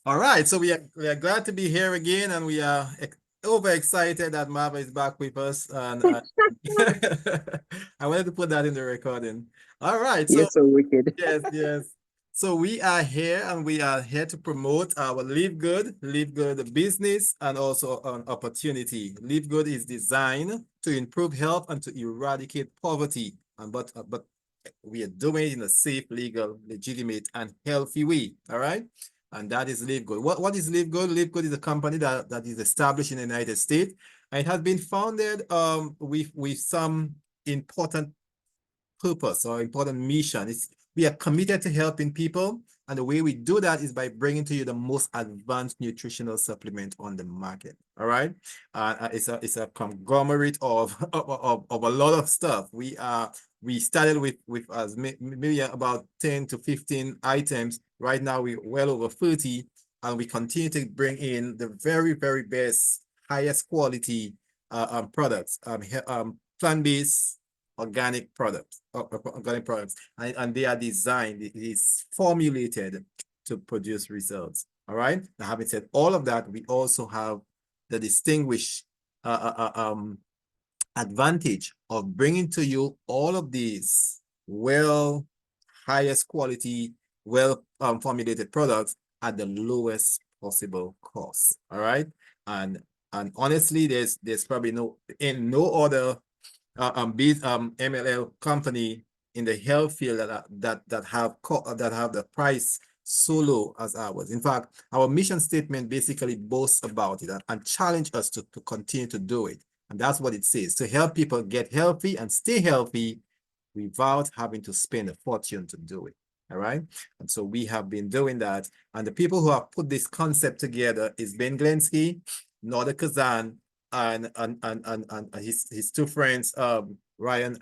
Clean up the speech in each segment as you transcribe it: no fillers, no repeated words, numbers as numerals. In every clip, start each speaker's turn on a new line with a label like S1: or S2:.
S1: All right, so we are glad to be here again, and we are overexcited that Marva is back with us. And I wanted to put that in the recording. All right,
S2: You're
S1: so
S2: so wicked.
S1: yes, yes. So we are here, and we are here to promote our Live Good business, and also an opportunity. Live Good is designed to improve health and to eradicate poverty, and but we are doing it in a safe, legal, legitimate, and healthy way. All right. And that is Live Good. What is Live Good? Live Good is a company that is established in the United States. And it has been founded with some important purpose or important mission. We are committed to helping people. And the way we do that is by bringing to you the most advanced nutritional supplement on the market. All right. It's a conglomerate of a lot of stuff. We started with as maybe about 10 to 15 items. Right now we're well over 30, and we continue to bring in the very, very best, highest quality products, plant-based organic products, and they are designed, it is formulated to produce results. All right. Now, having said all of that, we also have the distinguished advantage of bringing to you all of these highest quality, formulated products at the lowest possible cost. All right. And honestly, there's probably no other MLL company in the health field that have the price so low as ours. In fact, our mission statement basically boasts about it and challenge us to continue to do it. And that's what it says, to help people get healthy and stay healthy without having to spend a fortune to do it. All right. And so we have been doing that. And the people who have put this concept together is Ben Glensky, Norda Kazan, and his two friends, Ryan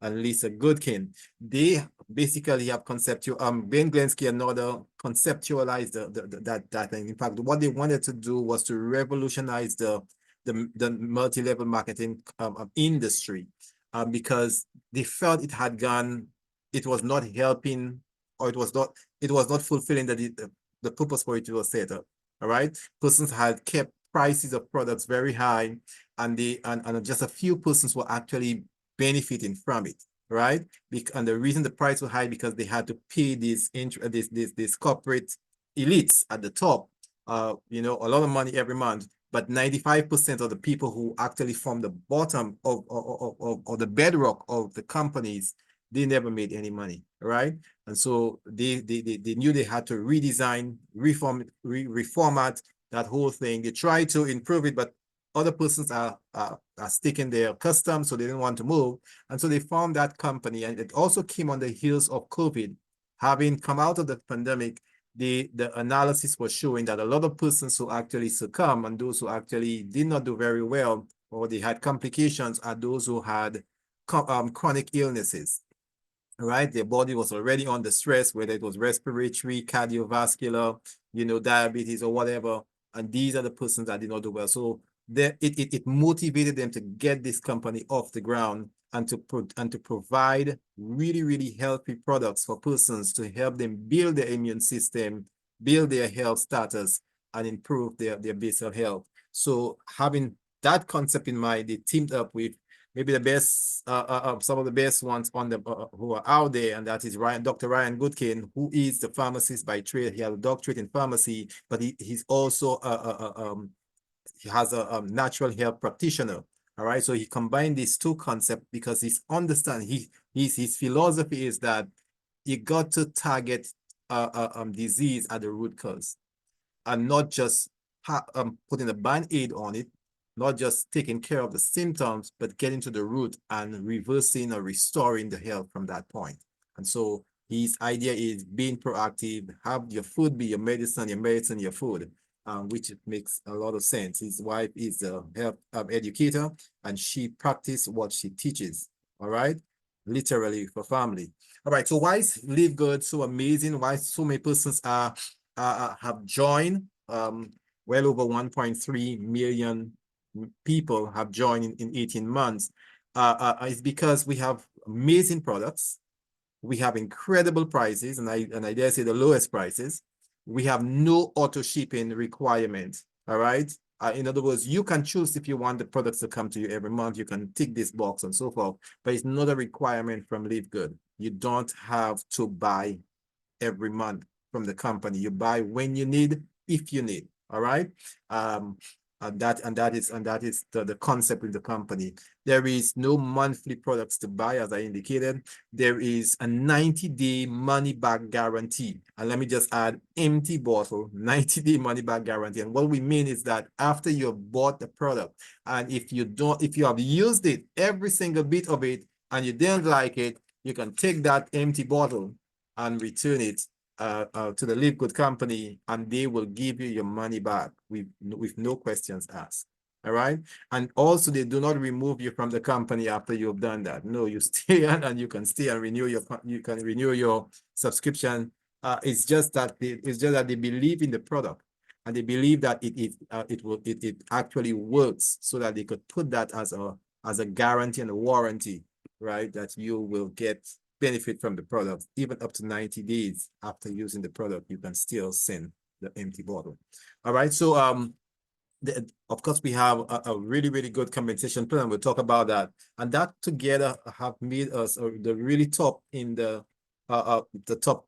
S1: and Lisa Goodkin. They basically have Ben Glensky and Norda conceptualized that thing. In fact, what they wanted to do was to revolutionize the multi-level marketing industry, because they felt it was not helping, or it was not fulfilling the purpose for it was set up. All right. Persons had kept prices of products very high, and just a few persons were actually benefiting from it. Right. And the reason the price was high, because they had to pay these corporate elites at the top, a lot of money every month. But 95% of the people who actually form the bottom of the bedrock of the companies, they never made any money, right? And so they knew they had to redesign, reformat that whole thing. They tried to improve it, but other persons are sticking their customs, so they didn't want to move. And so they formed that company, and it also came on the heels of COVID. Having come out of the pandemic, the analysis was showing that a lot of persons who actually succumb, and those who actually did not do very well, or they had complications, are those who had chronic illnesses. Right, their body was already under stress, whether it was respiratory, cardiovascular, diabetes or whatever, and these are the persons that did not do well. So it motivated them to get this company off the ground, and to provide really, really healthy products for persons to help them build their immune system, build their health status, and improve their basal health. So having that concept in mind, they teamed up with maybe the best, some of the best ones who are out there, and that is Dr. Ryan Goodkin, who is the pharmacist by trade. He has a doctorate in pharmacy, but he's also he has a natural health practitioner. All right, so he combined these two concepts because his philosophy is that you got to target disease at the root cause, and not just putting a band-aid on it, not just taking care of the symptoms, but getting to the root and reversing or restoring the health from that point. And so his idea is being proactive, have your food be your medicine your food, which makes a lot of sense. His wife is a health educator, and she practices what she teaches. All right, literally for family. All right, so why is Live Good so amazing? Why so many persons have joined? Well over 1.3 million people have joined in 18 months. Is because we have amazing products. We have incredible prices, and I dare say the lowest prices. We have no auto shipping requirement. All right. In other words, you can choose if you want the products to come to you every month. You can tick this box and so forth, but it's not a requirement from LiveGood. You don't have to buy every month from the company. You buy when you need, if you need. All right. And that is the concept with the company. There is no monthly products to buy, as I indicated. There is a 90-day money back guarantee. And let me just add empty bottle, 90-day money back guarantee. And what we mean is that after you have bought the product, and if you have used it, every single bit of it, and you didn't like it, you can take that empty bottle and return it to the LiveGood company, and they will give you your money back with no questions asked. All right. And also, they do not remove you from the company after you've done that. No, you stay and you can stay and renew your subscription. It's just that they believe in the product, and they believe that it actually works, so that they could put that as a guarantee and a warranty, right? That you will get benefit from the product. Even up to 90 days after using the product, you can still send the empty bottle. All right. So of course, we have a really, really good compensation plan. We'll talk about that. And that together have made us the really top in the top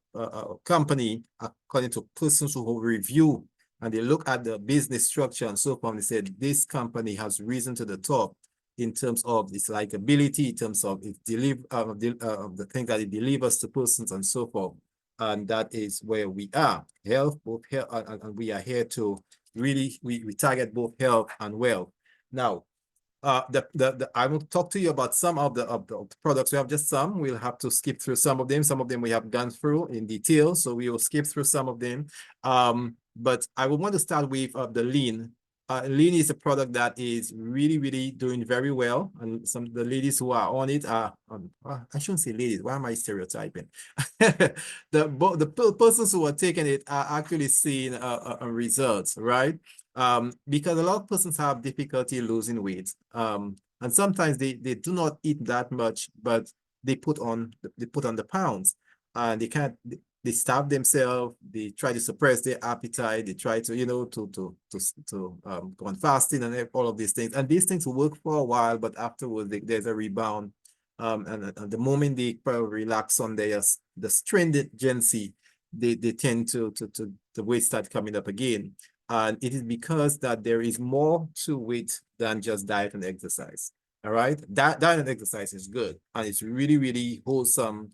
S1: company, according to persons who review and they look at the business structure and so forth. They said this company has risen to the top in terms of its likability, in terms of its the thing that it delivers to persons and so forth. And that is where we are. Both health, and we are here to really, we target both health and wealth. Now, I will talk to you about some of the products. We have just some. We'll have to skip through some of them. Some of them we have gone through in detail, so we will skip through some of them. But I would want to start with the lean. Lean is a product that is really, really doing very well. And some of the ladies who are on it are, I shouldn't say ladies, why am I stereotyping? the persons who are taking it are actually seeing results, right? Because a lot of persons have difficulty losing weight. And sometimes they do not eat that much, but they put on the pounds, and they starve themselves, they try to suppress their appetite, they try to, go on fasting and all of these things. And these things will work for a while, but afterwards there's a rebound. And the moment they relax on the stringency, they tend to the weight start coming up again. And it is because that there is more to it than just diet and exercise. All right. Diet and exercise is good, and it's really, really wholesome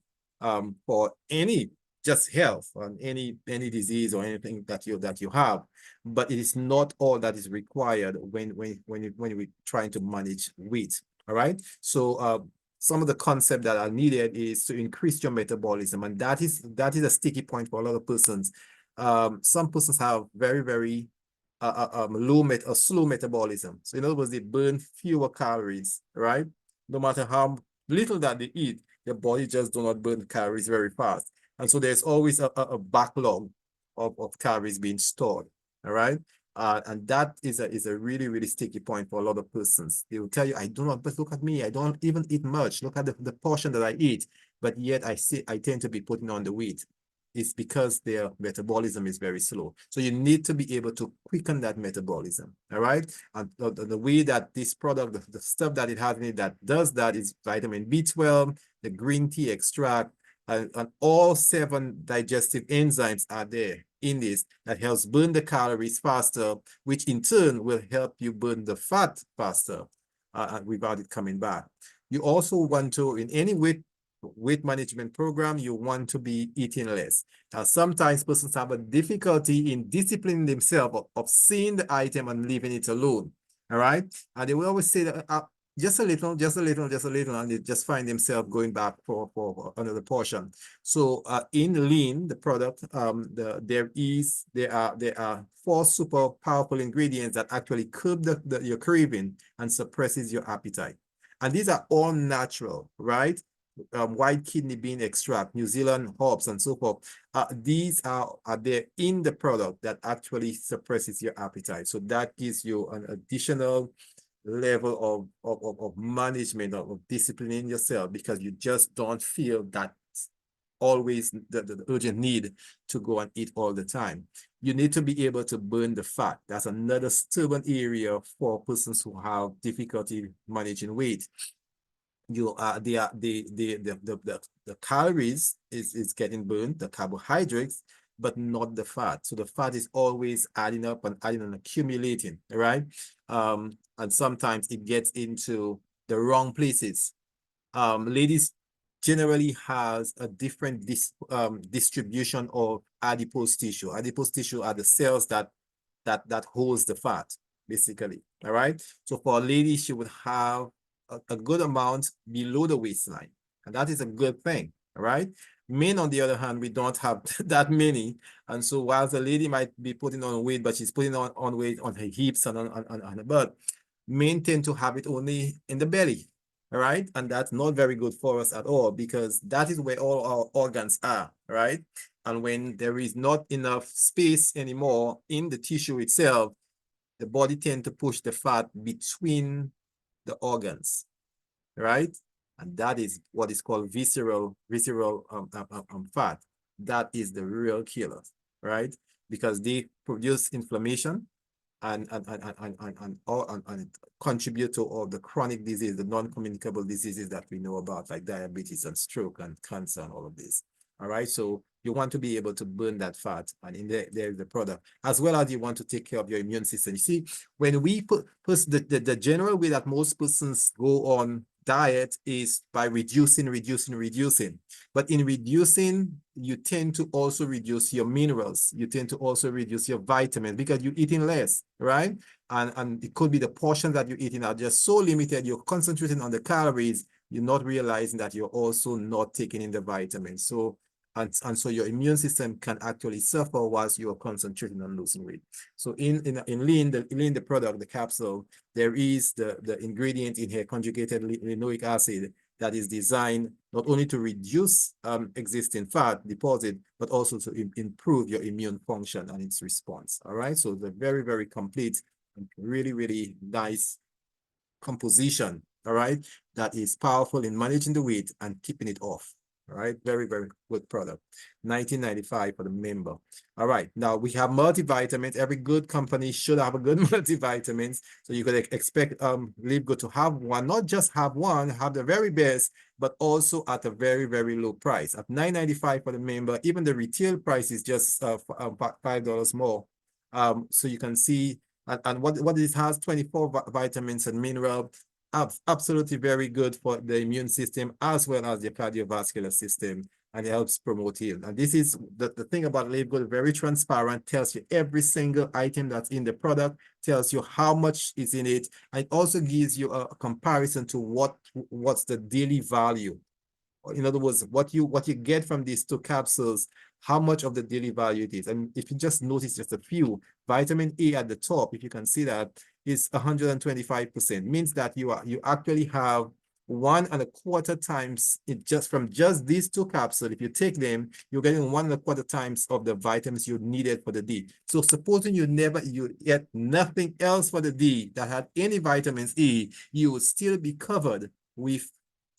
S1: for any just health on any disease or anything that you have, but it is not all that is required when we're trying to manage weight. All right. So some of the concepts that are needed is to increase your metabolism, and that is a sticky point for a lot of persons. Some persons have very, very slow metabolism. So in other words, they burn fewer calories, right? No matter how little that they eat, their body just do not burn calories very fast. And so there's always a backlog of calories being stored, all right? And that is a really, really sticky point for a lot of persons. They will tell you, I do not, but look at me, I don't even eat much. Look at the portion that I eat, but yet I tend to be putting on the weight. It's because their metabolism is very slow. So you need to be able to quicken that metabolism, all right? And the way that this product, the stuff that it has in it that does that is vitamin B12, the green tea extract, and all 7 digestive enzymes are there in this that helps burn the calories faster, which in turn will help you burn the fat faster without it coming back. You also want to, in any weight management program, you want to be eating less. Now, sometimes persons have a difficulty in disciplining themselves of seeing the item and leaving it alone. All right. And they will always say that just a little, and they just find themselves going back for another portion. So in lean, the product, there are 4 super powerful ingredients that actually curb your craving and suppresses your appetite. And these are all natural, right? White kidney bean extract, New Zealand hops, and so forth. These are there in the product that actually suppresses your appetite. So that gives you an additional level of management, of disciplining yourself, because you just don't feel that always the urgent need to go and eat all the time. You need to be able to burn the fat. That's another stubborn area for persons who have difficulty managing weight. You are the calories is getting burned, the carbohydrates, but not the fat. So the fat is always adding up and adding and accumulating, right? And sometimes it gets into the wrong places. Ladies generally has a different distribution of adipose tissue. Adipose tissue are the cells that holds the fat, basically. All right. So for a lady, she would have a good amount below the waistline, and that is a good thing. All right. Men, on the other hand, we don't have that many. And so whilst a lady might be putting on weight, but she's putting on weight on her hips and on her butt, men tend to have it only in the belly. All right. And that's not very good for us at all, because that is where all our organs are. Right. And when there is not enough space anymore in the tissue itself, the body tends to push the fat between the organs, right? And that is what is called visceral fat. That is the real killer, right? Because they produce inflammation and contribute to all the chronic disease, the non-communicable diseases that we know about, like diabetes and stroke and cancer and all of this. All right, so you want to be able to burn that fat, and in there's the product, as well as you want to take care of your immune system. You see, when we put the general way that most persons go on diet is by reducing. But in reducing, you tend to also reduce your minerals. You tend to also reduce your vitamins because you're eating less, right? And it could be the portions that you're eating are just so limited. You're concentrating on the calories. You're not realizing that you're also not taking in the vitamins. So and so your immune system can actually suffer whilst you're concentrating on losing weight. So in lean, the product, the capsule, there is the ingredient in here, conjugated linoleic acid, that is designed not only to reduce existing fat deposit, but also to improve your immune function and its response. All right, so the very, very complete, really, really nice composition, all right, that is powerful in managing the weight and keeping it off. All right, very, very good product. $19.95 for the member. All right, now we have multivitamins. Every good company should have a good multivitamins. So you could expect LiveGood to have one, not just have one, have the very best, but also at a very, very low price. At $9.95 for the member, even the retail price is just $5 more. So you can see, and what it has, 24 vitamins and minerals, absolutely very good for the immune system as well as the cardiovascular system, and it helps promote healing. And this is the thing about LiveGood, very transparent, tells you every single item that's in the product, tells you how much is in it, and it also gives you a comparison to what's the daily value. In other words, what you get from these two capsules, how much of the daily value it is. And if you just notice just a few, vitamin A at the top, if you can see that, is 125%. Means that you actually have 1.25 times it just from just these two capsules. If you take them, you're getting 1.25 times of the vitamins you needed for the D. So supposing you get nothing else for the D that had any vitamins E, you would still be covered with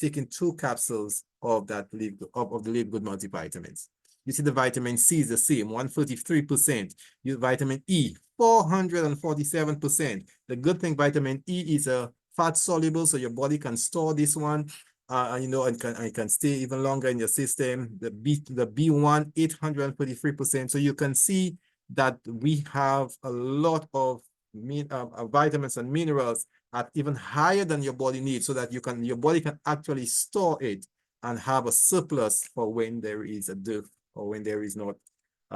S1: taking 2 capsules of that the LiveGood multivitamins. You see the vitamin C is the same, 133%. Vitamin E, 447%. The good thing, vitamin E is a fat soluble, so your body can store this one, and can stay even longer in your system. The B1, 833%. So you can see that we have a lot of vitamins and minerals at even higher than your body needs, so that your body can actually store it and have a surplus for when there is a dearth or when there is not,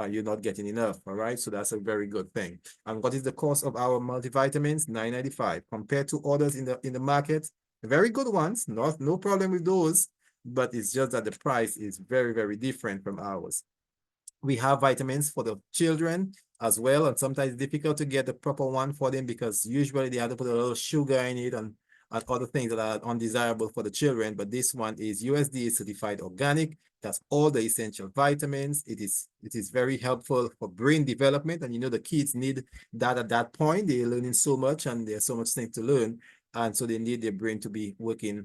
S1: you're not getting enough. All right, so that's a very good thing. And what is the cost of our multivitamins? $9.95 compared to others in the market. Very good ones, no problem with those, but it's just that the price is very, very different from ours. We have vitamins for the children as well, and sometimes it's difficult to get the proper one for them because usually they have to put a little sugar in it and other things that are undesirable for the children. But this one is USDA certified organic. That's all the essential vitamins. It is very helpful for brain development, and the kids need that at that point. They're learning so much and there's so much things to learn, and so they need their brain to be working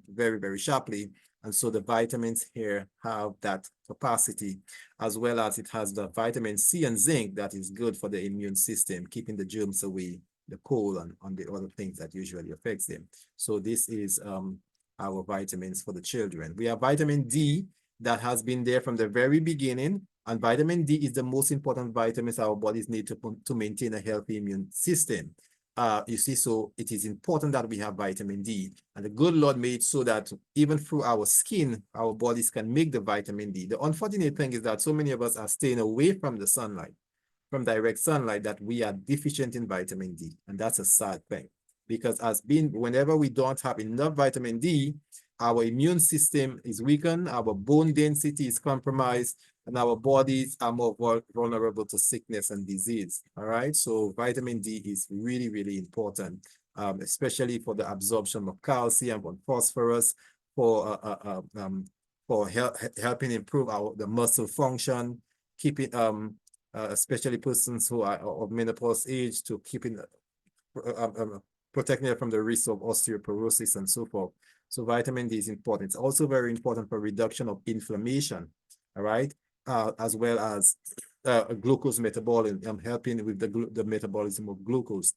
S1: very, very sharply. And so the vitamins here have that capacity, as well as it has the vitamin C and zinc that is good for the immune system, keeping the germs away, the cold, and on the other things that usually affects them. So this is our vitamins for the children. We have vitamin D that has been there from the very beginning. And vitamin D is the most important vitamins our bodies need to maintain a healthy immune system. You see, so it is important that we have vitamin D. And the good Lord made so that even through our skin, our bodies can make the vitamin D. The unfortunate thing is that so many of us are staying away from the sunlight, from direct sunlight, that we are deficient in vitamin D. And that's a sad thing. Because whenever we don't have enough vitamin D, our immune system is weakened, our bone density is compromised, and our bodies are more vulnerable to sickness and disease. All right, so vitamin D is really, really important, especially for the absorption of calcium and phosphorus, for helping improve the muscle function, keeping especially persons who are of menopause age, to keeping protecting them from the risk of osteoporosis and so forth. So vitamin D is important. It's also very important for reduction of inflammation, all right, as well as glucose metabolism, helping with the metabolism of glucose,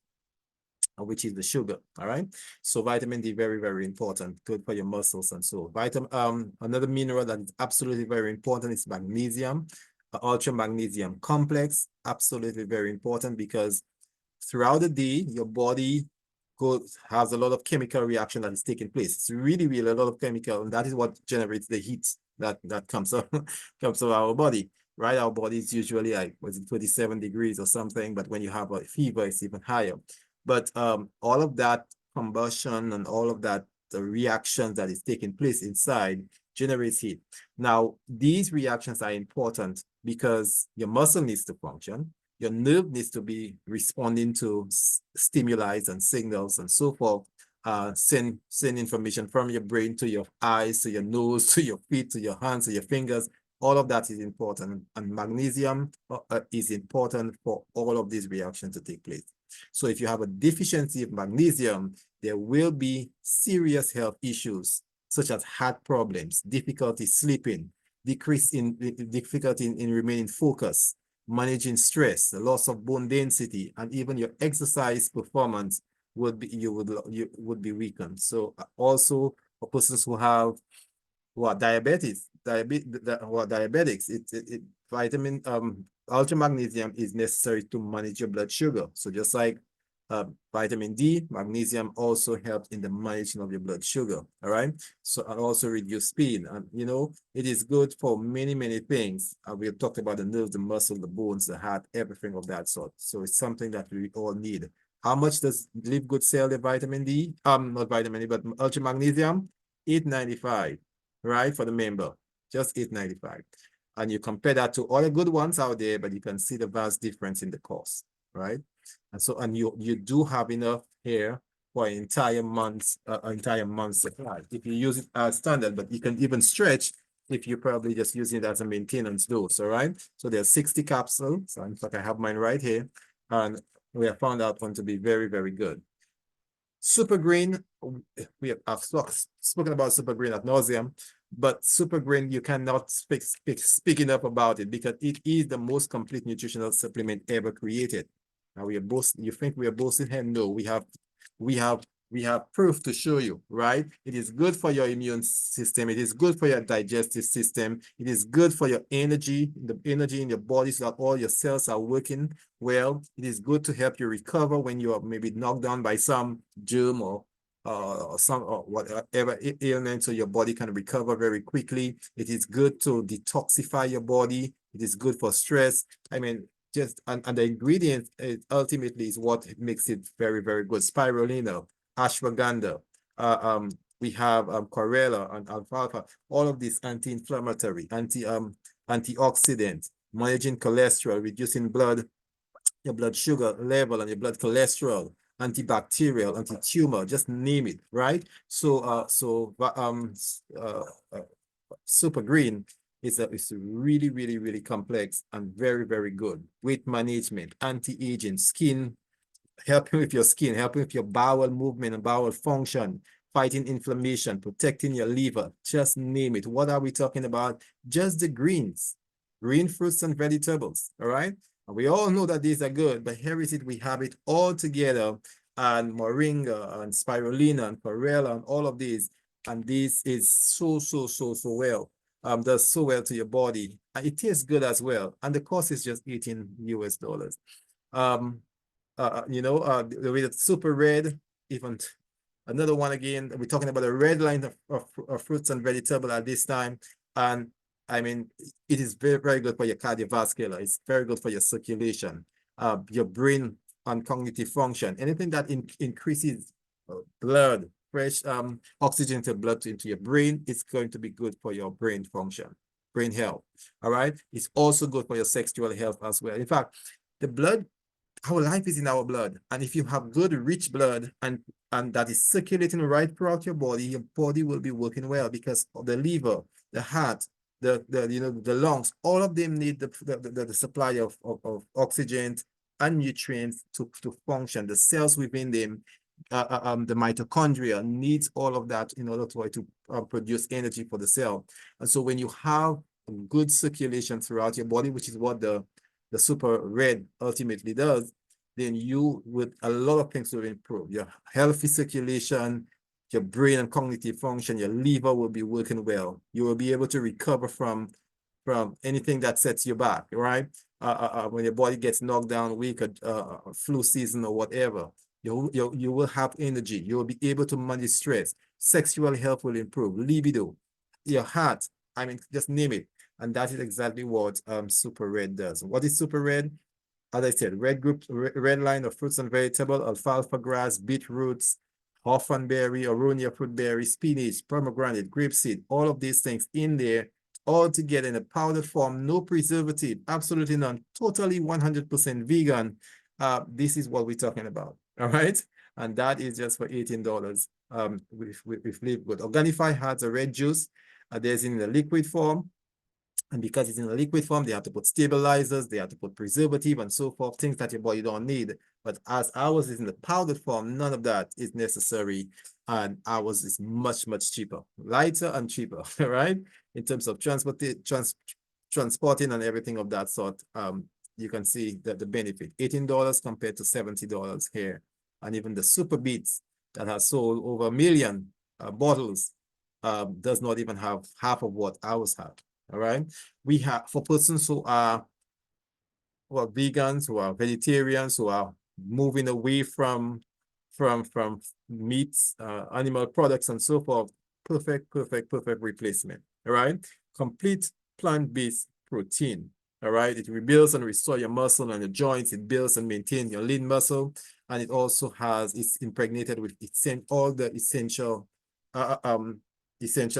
S1: which is the sugar, all right? So vitamin D, very, very important, good for your muscles and so. Another mineral that is absolutely very important is magnesium, ultra magnesium complex, absolutely very important, because throughout the day, your body has a lot of chemical reaction that is taking place. It's really, really a lot of chemical, and that is what generates the heat that comes up comes to our body, right? Our body is usually like, was it 27 degrees or something, but when you have a fever, it's even higher. But all of that combustion and all of that, the reactions that is taking place inside, generates heat. Now, these reactions are important because your muscle needs to function. Your nerve needs to be responding to stimuli and signals and so forth. Send information from your brain to your eyes, to your nose, to your feet, to your hands, to your fingers. All of that is important. And magnesium is important for all of these reactions to take place. So if you have a deficiency of magnesium, there will be serious health issues, such as heart problems, difficulty sleeping, difficulty in remaining focused, managing stress, the loss of bone density, and even your exercise performance would be weakened. So also for persons who are diabetics, vitamin ultra magnesium is necessary to manage your blood sugar. So just like vitamin D, magnesium also helps in the management of your blood sugar. All right. So, and also reduce pain. And you know, it is good for many, many things. We have talked about the nerves, the muscle, the bones, the heart, everything of that sort. So it's something that we all need. How much does LiveGood sell the vitamin D? Not vitamin D, but ultra magnesium? $8.95, right? For the member, just $8.95. And you compare that to all the good ones out there, but you can see the vast difference in the cost, right? And so, and you do have enough here for an entire month's supply. If you use it as standard, but you can even stretch if you're probably just using it as a maintenance dose, all right? So there's 60 capsules. So in fact, I have mine right here. And we have found that one to be very, very good. Super green, we have spoken about super green ad nauseum, but super green, you cannot speak enough about it, because it is the most complete nutritional supplement ever created. Now we are boasting. You think we are boasting here? No, we have proof to show you, right? It is good for your immune system. It is good for your digestive system. It is good for your energy, the energy in your body, so that all your cells are working well. It is good to help you recover when you are maybe knocked down by some germ or whatever ailment, so your body can recover very quickly. It is good to detoxify your body. It is good for stress. I mean, and the ingredient ultimately is what makes it very, very good. Spirulina, ashwagandha, we have chlorella and alfalfa, all of these anti-inflammatory, antioxidant, managing cholesterol, reducing your blood sugar level and your blood cholesterol, antibacterial, anti-tumor, just name it, right? So super green is really, really, really complex and very, very good. Weight management, anti-aging, skin, helping with your skin, helping with your bowel movement and bowel function, fighting inflammation, protecting your liver, just name it. What are we talking about? Just the greens, green fruits and vegetables, all right? And we all know that these are good, but here is it, we have it all together, and moringa and spirulina and chlorella and all of these, and this is so well, does so well to your body, and it tastes good as well, and the cost is just $18 US. With super red, even another one again. We're talking about a red line of fruits and vegetables at this time. And I mean, it is very good for your cardiovascular. It's very good for your circulation, your brain and cognitive function. Anything that increases blood, fresh oxygen to blood into your brain, it's going to be good for your brain function, brain health. All right. It's also good for your sexual health as well. In fact, the blood, our life is in our blood, and if you have good rich blood and that is circulating right throughout your body will be working well, because the liver, the heart, the lungs, all of them need the supply of oxygen and nutrients to function. The cells within them, the mitochondria needs all of that in order to produce energy for the cell. And so when you have good circulation throughout your body, which is what the super red ultimately does, then you would, a lot of things will improve. Your healthy circulation, your brain and cognitive function, your liver will be working well. You will be able to recover from anything that sets you back, right? When your body gets knocked down, weak, flu season or whatever, you will have energy. You will be able to manage stress. Sexual health will improve. Libido, your heart, I mean, just name it. And that is exactly what Super Red does. What is Super Red? As I said, red line of fruits and vegetables, alfalfa grass, beetroots, hawthornberry, aronia fruitberry, spinach, pomegranate, grapeseed, all of these things in there, all together in a powdered form, no preservative, absolutely none, totally 100% vegan. This is what we're talking about, all right? And that is just for $18 with LiveGood. Organifi has a red juice. There's in the liquid form. And because it's in a liquid form, they have to put stabilizers, they have to put preservative and so forth, things that your body don't need. But as ours is in the powdered form, none of that is necessary. And ours is much cheaper, lighter and cheaper, right? In terms of transporting and everything of that sort. You can see that the benefit, $18 compared to $70 here. And even the Super Beats that has sold over 1 million bottles does not even have half of what ours have. All right. We have, for persons who are vegans, who are vegetarians, who are moving away from meats, animal products and so forth, perfect replacement. All right. Complete plant-based protein. All right. It rebuilds and restores your muscle and your joints. It builds and maintains your lean muscle. And it also it's impregnated with all the essential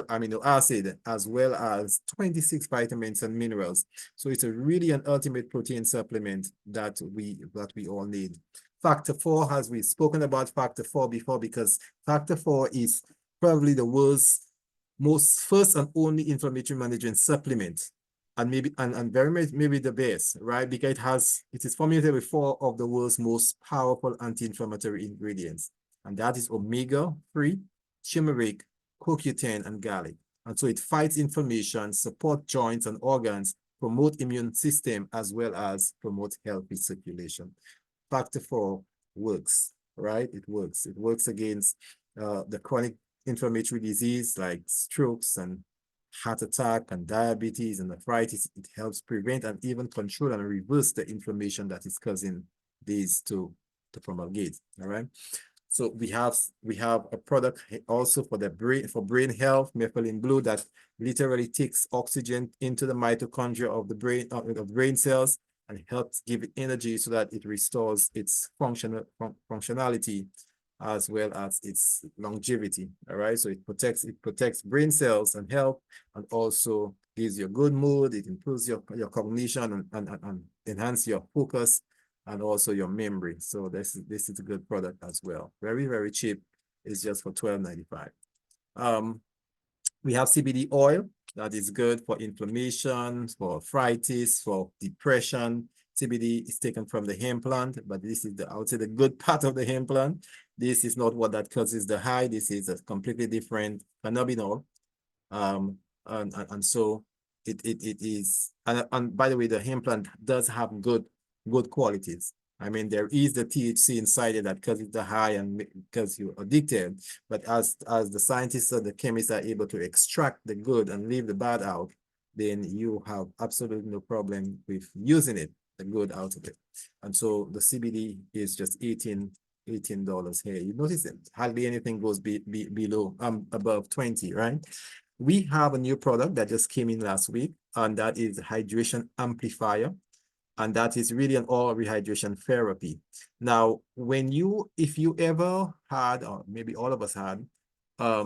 S1: amino acid, as well as 26 vitamins and minerals. So it's really an ultimate protein supplement that we all need. Factor 4, as we've spoken about Factor 4 before, because Factor 4 is probably the world's most first and only inflammatory management supplement, and maybe the best, right? Because it is formulated with 4 of the world's most powerful anti-inflammatory ingredients, and that is omega-3, turmeric, CoQ10, and garlic. And so it fights inflammation, supports joints and organs, promote immune system, as well as promote healthy circulation. Factor 4 works, right? It works. It works against the chronic inflammatory disease like strokes and heart attack and diabetes and arthritis. It helps prevent and even control and reverse the inflammation that is causing these to promulgate. All right. So we have a product also for the brain health, methylene blue, that literally takes oxygen into the mitochondria of the brain cells and helps give it energy so that it restores its functionality as well as its longevity. All right. So it protects brain cells and health, and also gives you a good mood. It improves your cognition and enhance your focus, and also your memory. So this is a good product as well. Very cheap. It's just for $12.95. We have CBD oil that is good for inflammation, for arthritis, for depression. CBD is taken from the hemp plant, but this is I would say the good part of the hemp plant. This is not what that causes the high. This is a completely different cannabinol. And so it is, and by the way, the implant does have good qualities. I mean, there is the THC inside it that causes the high and because you're addicted. But as the scientists or the chemists are able to extract the good and leave the bad out, then you have absolutely no problem with using it, the good out of it. And so the CBD is just $18 here. You notice it, hardly anything goes below above 20, right? We have a new product that just came in last week, and that is hydration amplifier. And that is really an oral rehydration therapy. Now, if you ever had, or maybe all of us had, a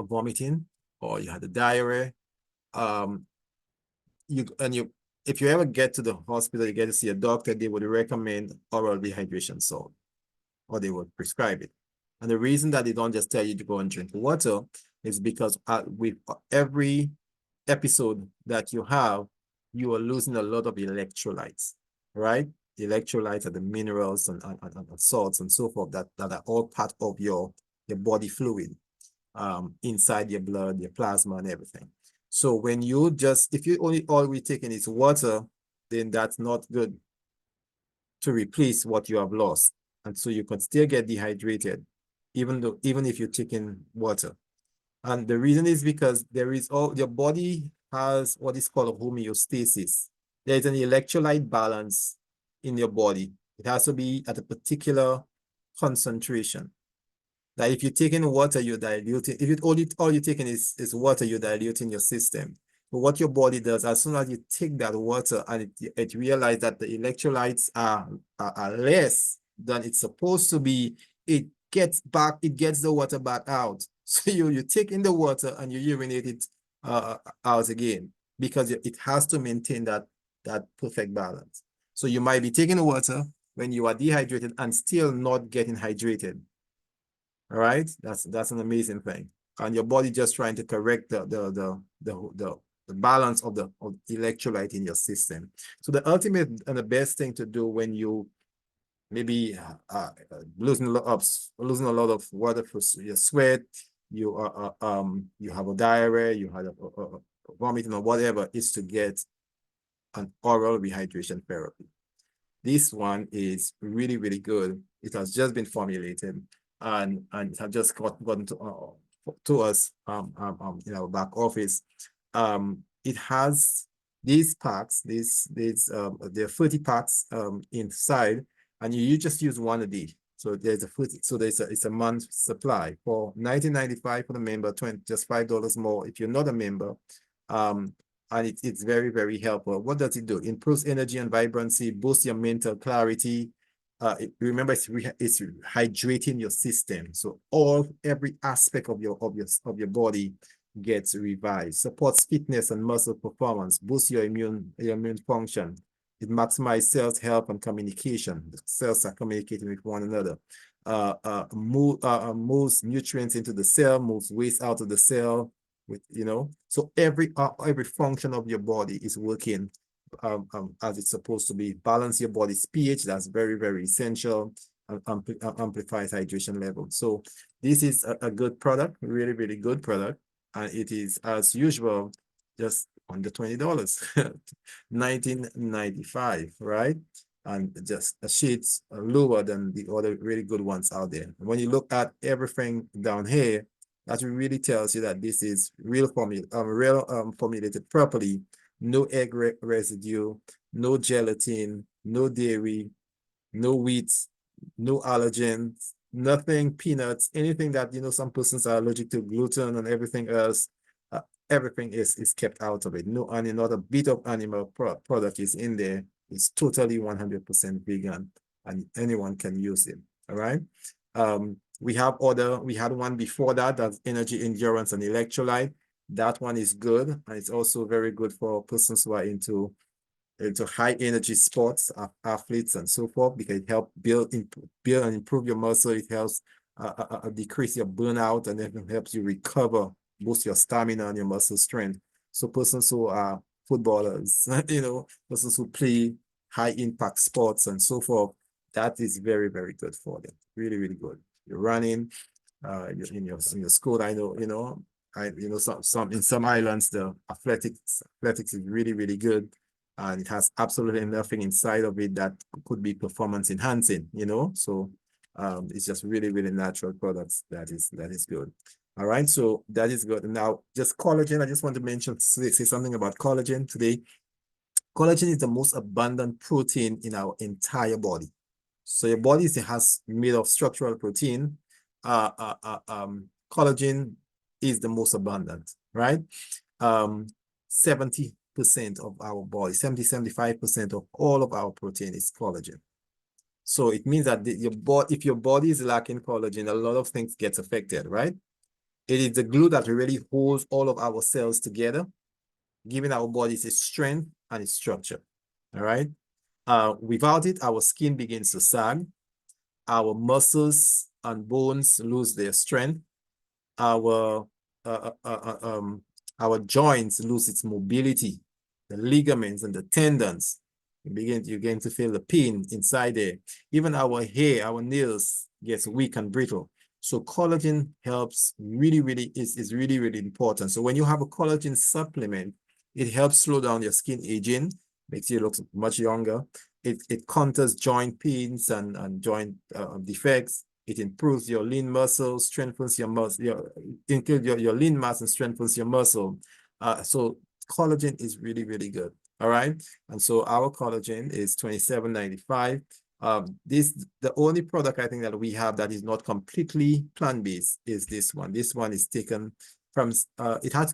S1: vomiting, or you had a diarrhea, um, if you ever get to the hospital, you get to see a doctor, they would recommend oral rehydration salt, or they would prescribe it. And the reason that they don't just tell you to go and drink water is because with every episode that you have, you are losing a lot of electrolytes, right? Electrolytes are the minerals and salts and so forth that are all part of your body fluid, inside your blood, your plasma, and everything. So when you if you all we're taking is water, then that's not good to replace what you have lost. And so you can still get dehydrated, even if you're taking water. And the reason is because your body has what is called homeostasis. There's an electrolyte balance in your body. It has to be at a particular concentration. That if you're taking water, you're diluting. If it all you're taking is water, you're diluting your system. But what your body does, as soon as you take that water and it realizes that the electrolytes are less than it's supposed to be, it gets the water back out. So you take in the water and you urinate it out again, because it has to maintain that perfect balance. So you might be taking water when you are dehydrated and still not getting hydrated. All right, that's an amazing thing, and your body just trying to correct the balance of the electrolyte in your system. So the ultimate and the best thing to do when you maybe losing a lot of water for your sweat, you have a diarrhea, you had a vomiting or whatever, is to get an oral rehydration therapy. This one is really, really good. It has just been formulated, and it has just gotten to us in our back office. It has these packs, there are 30 packs inside, and you just use one a day. So there's it's a month supply for $19.95 for the member, just $5 more if you're not a member. And it's very, very helpful. What does it do? Improves energy and vibrancy, boosts your mental clarity. Remember, it's hydrating your system. So every aspect of your body gets revived. Supports fitness and muscle performance. Boosts your immune function. It maximizes cells' health and communication. The cells are communicating with one another. Moves nutrients into the cell, moves waste out of the cell. So every function of your body is working as it's supposed to be. Balance your body's pH. That's very, very essential. Amplifies hydration level. So this is a good product, really, really good product, and it is, as usual, just under $20, $19.95, right? And just a shades lower than the other really good ones out there. When you look at everything down here, that really tells you that this is formulated properly. No egg residue, no gelatin, no dairy, no wheat, no allergens, nothing, peanuts, anything that, some persons are allergic to, gluten and everything else. Everything is kept out of it. Not a bit of animal product is in there. It's totally 100% vegan, and anyone can use it. All right. We had one before that's energy, endurance, and electrolyte. That one is good, and it's also very good for persons who are into high energy sports, athletes, and so forth, because it helps build and improve your muscle. It helps decrease your burnout, and then it helps you recover, boost your stamina and your muscle strength. So persons who are footballers, persons who play high impact sports and so forth, that is very, very good for them. Really, really good. You're running, you're in your school. I know, some in some islands, the athletics is really, really good. And it has absolutely nothing inside of it that could be performance enhancing, So it's just really, really natural products that is good. All right, so that is good. Now, just collagen, I just want to say something about collagen today. Collagen is the most abundant protein in our entire body. So your body has made of structural protein. Collagen is the most abundant, right? 70% of our body, 75% of all of our protein is collagen. So it means that if your body is lacking collagen, a lot of things get affected, right? It is the glue that really holds all of our cells together, giving our bodies its strength and its structure. All right. Without it, our skin begins to sag, our muscles and bones lose their strength, our joints lose its mobility, the ligaments and the tendons. You begin to feel the pain inside there. Even our hair, our nails gets weak and brittle. So collagen helps is really, really important. So when you have a collagen supplement, it helps slow down your skin aging, makes you look much younger. It counters joint pains and joint defects. It improves your lean muscle, strengthens your muscle, includes your lean mass and strengthens your muscle. So collagen is really, really good. All right. And so our collagen is $27.95. The only product I think that we have that is not completely plant-based is this one. This one is taken from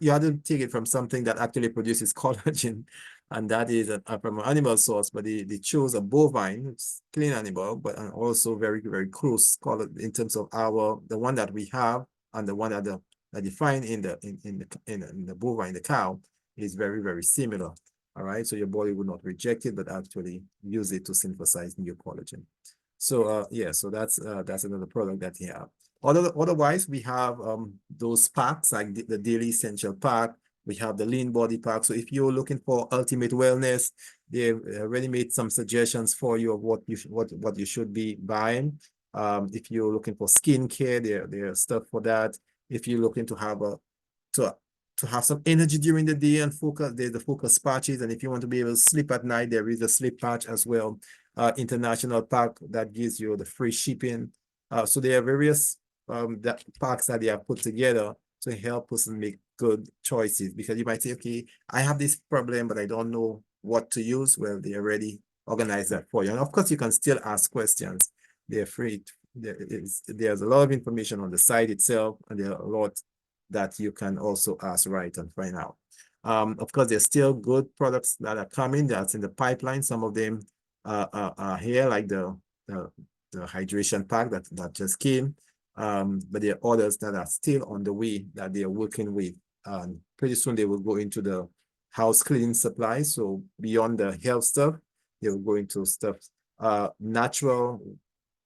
S1: you had to take it from something that actually produces collagen, and that is from an animal source, but they chose a bovine, it's clean animal, but also very, very close in terms of the one that we have and the one that you find in the bovine, the cow, is very, very similar. All right, so your body would not reject it, but actually use it to synthesize new collagen. So yeah, so that's another product that you have. Otherwise, we have those packs like the Daily Essential Pack. We have the Lean Body Pack. So if you're looking for ultimate wellness, they've already made some suggestions for you of what you should be buying. If you're looking for skincare, there's stuff for that. If you're looking to have some energy during the day and focus, there's the focus patches. And if you want to be able to sleep at night, there is a sleep patch as well. International pack that gives you the free shipping. So there are various packs that they have put together to help us make good choices, because you might say, okay, I have this problem, but I don't know what to use. Well, they already organize that for you. And of course, you can still ask questions. They're free. There's a lot of information on the site itself, and there are a lot that you can also ask right and find out. Of course, there's still good products that are coming that's in the pipeline. Some of them are here, like the hydration pack that just came. But there are others that are still on the way that they are working with. Pretty soon they will go into the house cleaning supplies. So beyond the health stuff, they will go into stuff, natural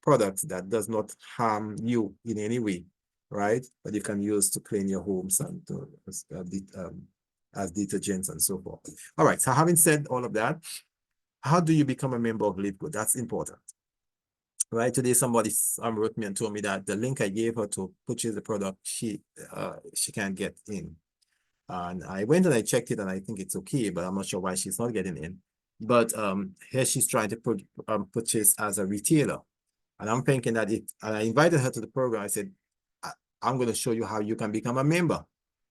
S1: products that does not harm you in any way, right? But you can use to clean your homes and as detergents and so forth. All right, so having said all of that, how do you become a member of LiveGood? That's important. Right, today somebody wrote me and told me that the link I gave her to purchase the product, she can't get in. And I went and I checked it, and I think it's okay, but I'm not sure why she's not getting in. But here she's trying to purchase as a retailer. And I'm thinking that and I invited her to the program. I said, I'm going to show you how you can become a member.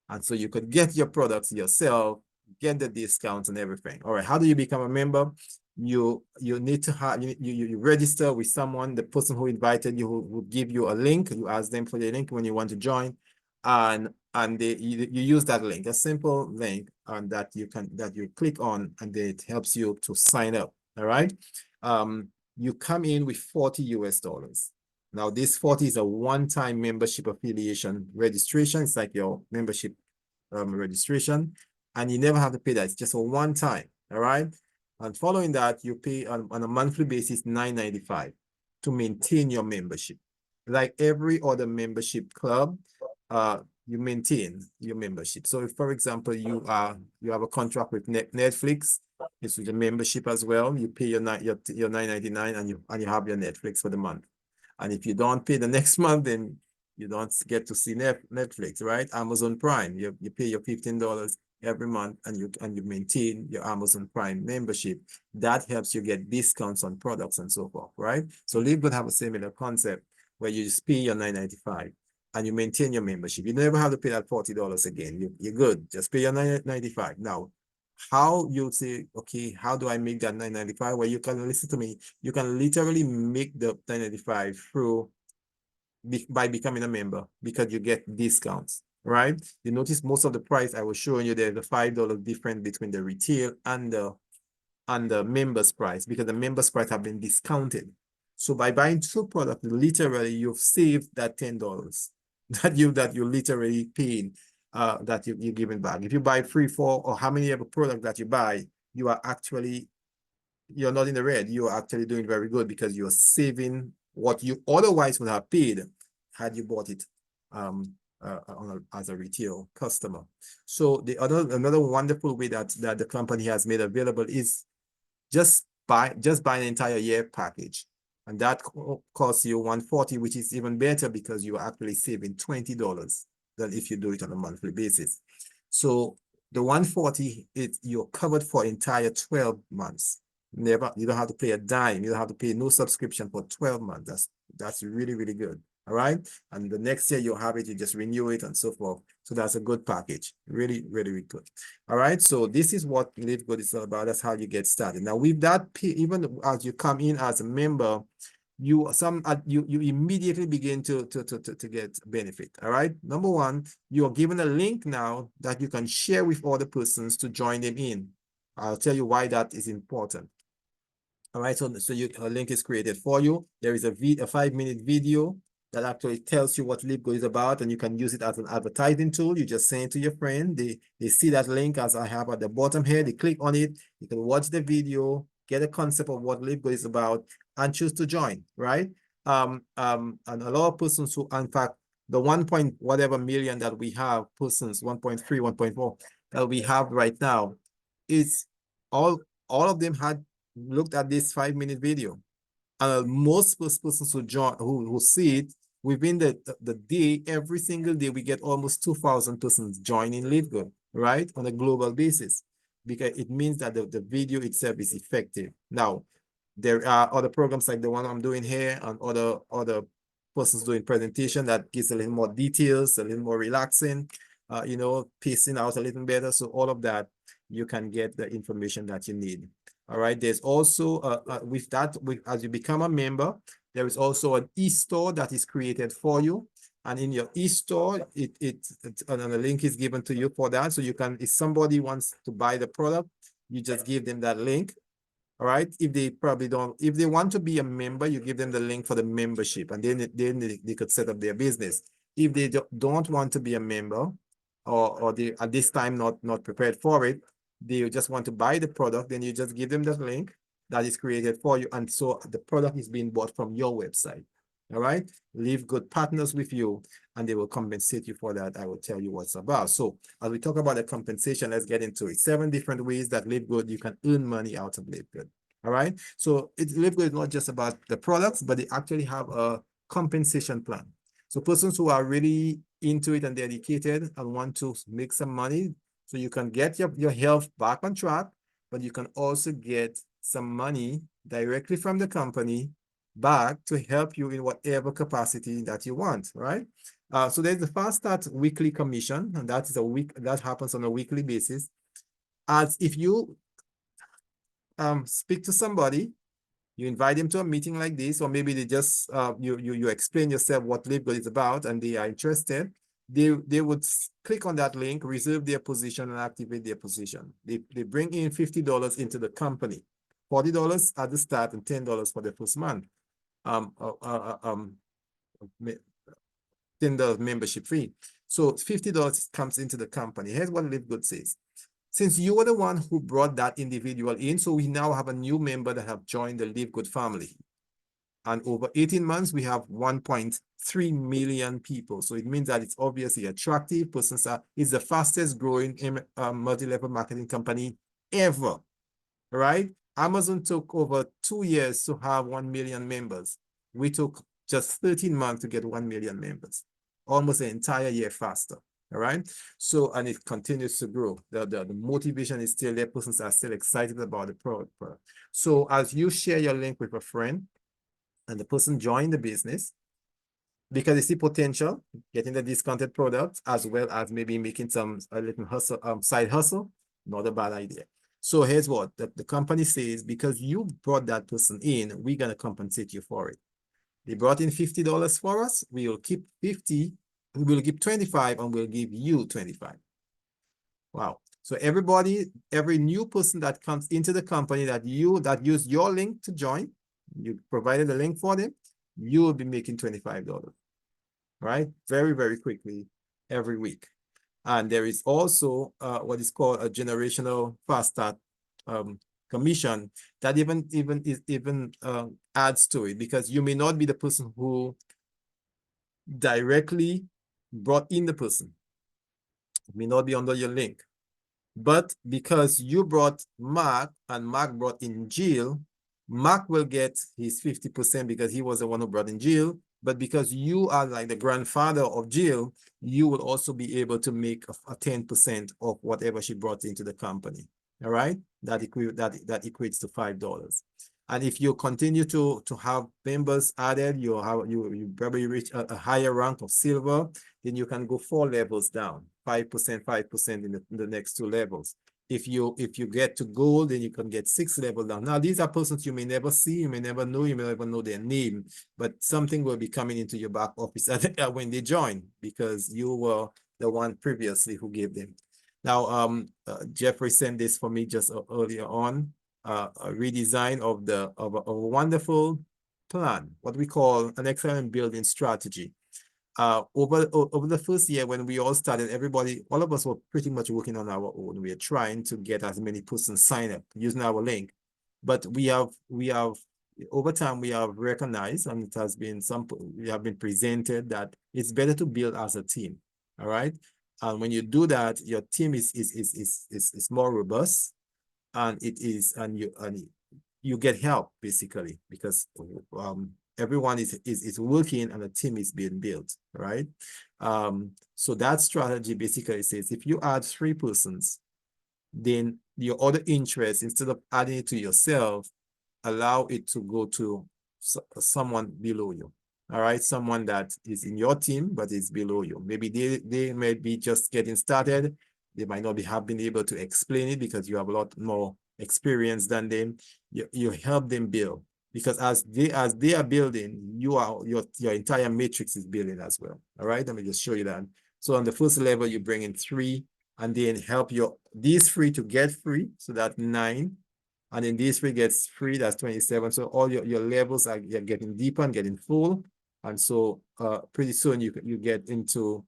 S1: And so you could get your products yourself, get the discounts and everything. All right, how do you become a member? You need to have, you register with someone, the person who invited you will give you a link. You ask them for the link when you want to join, and you use that link, a simple link, and that you click on, and it helps you to sign up. All right. You come in with $40 US. Now, this 40 is a one-time membership affiliation registration. It's like your membership registration, and you never have to pay that. It's just a one-time. All right. And following that, you pay on a monthly basis $9.95 to maintain your membership. Like every other membership club, you maintain your membership. So if, for example, you have a contract with Netflix, It's with the membership as well. You pay your $9.99 and you have your Netflix for the month. And if you don't pay the next month, then you don't get to see Netflix, right? Amazon Prime, you pay your $15 every month and you maintain your Amazon Prime membership. That helps you get discounts on products and so forth, right? So LiveGood have a similar concept where you just pay your $9.95 and you maintain your membership. You never have to pay that $40 again. You're good. Just pay your $9.95. Now, how you say, okay, how do I make that $9.95? Well, you can listen to me. You can literally make the $9.95 through by becoming a member because you get discounts, right? You notice most of the price I was showing you there, the $5 difference between the retail and the members price because the members price have been discounted. So by buying two products, literally you've saved that $10 that you literally paid that you're giving back. If you buy 3, 4, or how many ever product that you buy, you are actually, you're not in the red. You're actually doing very good because you're saving what you otherwise would have paid had you bought it as a retail customer. So another wonderful way that the company has made available is just buy an entire year package. And that costs you $140, which is even better because you are actually saving $20 than if you do it on a monthly basis. So the $140, you're covered for entire 12 months. You don't have to pay a dime. You don't have to pay no subscription for 12 months. That's really, really good. All right. And the next year you'll have it, you just renew it and so forth. So that's a good package. Really, really, really good. All right. So this is what LiveGood is all about. That's how you get started. Now with that, even as you come in as a member, you immediately begin to get benefit. All right. Number one, you are given a link now that you can share with other persons to join them in. I'll tell you why that is important. All right, so a link is created for you. There is a 5-minute video that actually tells you what LiveGood is about, and you can use it as an advertising tool. You just send it to your friend. They see that link as I have at the bottom here. They click on it. You can watch the video, get a concept of what LiveGood is about, and choose to join, right? And a lot of persons who, in fact, the 1 point whatever million that we have, persons, 1.3, 1.4, that we have right now, is all of them had looked at this 5-minute video. Most persons who see it within the day, every single day, we get almost 2,000 persons joining LiveGood, right? On a global basis, because it means that the video itself is effective. Now, there are other programs like the one I'm doing here and other persons doing presentation that gives a little more details, a little more relaxing, pacing out a little better. So all of that, you can get the information that you need. All right. There's also as you become a member, there is also an e-store that is created for you. And in your e-store, and a link is given to you for that. So you can, if somebody wants to buy the product, you just give them that link. All right. If they want to be a member, you give them the link for the membership, and then they could set up their business. If they don't want to be a member, or they at this time not prepared for it, they just want to buy the product, then you just give them that link that is created for you. And so the product is being bought from your website. All right. LiveGood partners with you and they will compensate you for that. I will tell you what's about. So as we talk about the compensation, let's get into it. 7 different ways that LiveGood, you can earn money out of LiveGood. All right. So LiveGood is not just about the products, but they actually have a compensation plan. So persons who are really into it and dedicated and want to make some money, so you can get your health back on track, but you can also get some money directly from the company back to help you in whatever capacity that you want, right? So there's the Fast Start weekly commission, and that is that happens on a weekly basis. As if you speak to somebody, you invite them to a meeting like this, or maybe they just you explain yourself what LiveGood is about, and they are interested. They would click on that link, reserve their position, and activate their position. They bring in $50 into the company, $40 at the start, and $10 for the first month. $10 membership fee. So $50 comes into the company. Here's what LiveGood says. Since you were the one who brought that individual in, so we now have a new member that have joined the LiveGood family. And over 18 months, we have 1.3 million people. So it means that it's obviously attractive. It's the fastest growing multi-level marketing company ever. right? Amazon took over 2 years to have 1 million members. We took just 13 months to get 1 million members, almost an entire year faster. All right. So, and it continues to grow. The motivation is still there. Persons are still excited about the product. So, as you share your link with a friend and the person join the business, because they see potential, getting the discounted product, as well as maybe making a little hustle, side hustle, not a bad idea. So here's what the company says: because you brought that person in, we're gonna compensate you for it. They brought in $50 for us. We will keep 50. We will give 25, and we'll give you 25. Wow. So everybody, every new person that comes into the company that use your link to join, you provided a link for them, you will be making $25. Right? Very, very quickly every week. And there is also what is called a generational fast start commission that even adds to it, because you may not be the person who directly brought in the person. It may not be under your link. But because you brought Mark and Mark brought in Jill, Mark will get his 50% because he was the one who brought in Jill. But because you are like the grandfather of Jill, you will also be able to make a 10% of whatever she brought into the company. All right? That equates to $5. And if you continue to have members added, you probably reach a higher rank of silver, then you can go 4 levels down, 5%, 5% in the next 2 levels. If you get to gold, then you can get 6 levels down. Now, these are persons you may never see, you may never know their name, but something will be coming into your back office when they join, because you were the one previously who gave them. Now, Jeffrey sent this for me just earlier on, a redesign of a wonderful plan, what we call an excellent building strategy. Over the first year when we all started, all of us were pretty much working on our own. We are trying to get as many persons sign up using our link. But we have over time, we have recognized, and it has been we have been presented that it's better to build as a team. All right. And when you do that, your team is more robust, and you get help basically, because everyone is working and a team is being built, right? So that strategy basically says if you add 3 persons, then your other interest, instead of adding it to yourself, allow it to go to someone below you. All right, someone that is in your team but is below you. Maybe they may be just getting started. They might not have been able to explain it because you have a lot more experience than them. You help them build, because as they are building, your entire matrix is building as well. All right, let me just show you that. So on the first level, you bring in 3, and then help these 3 to get free, so that's 9. And then these 3 gets free, that's 27. So all your levels are getting deeper and getting full. And so pretty soon you get into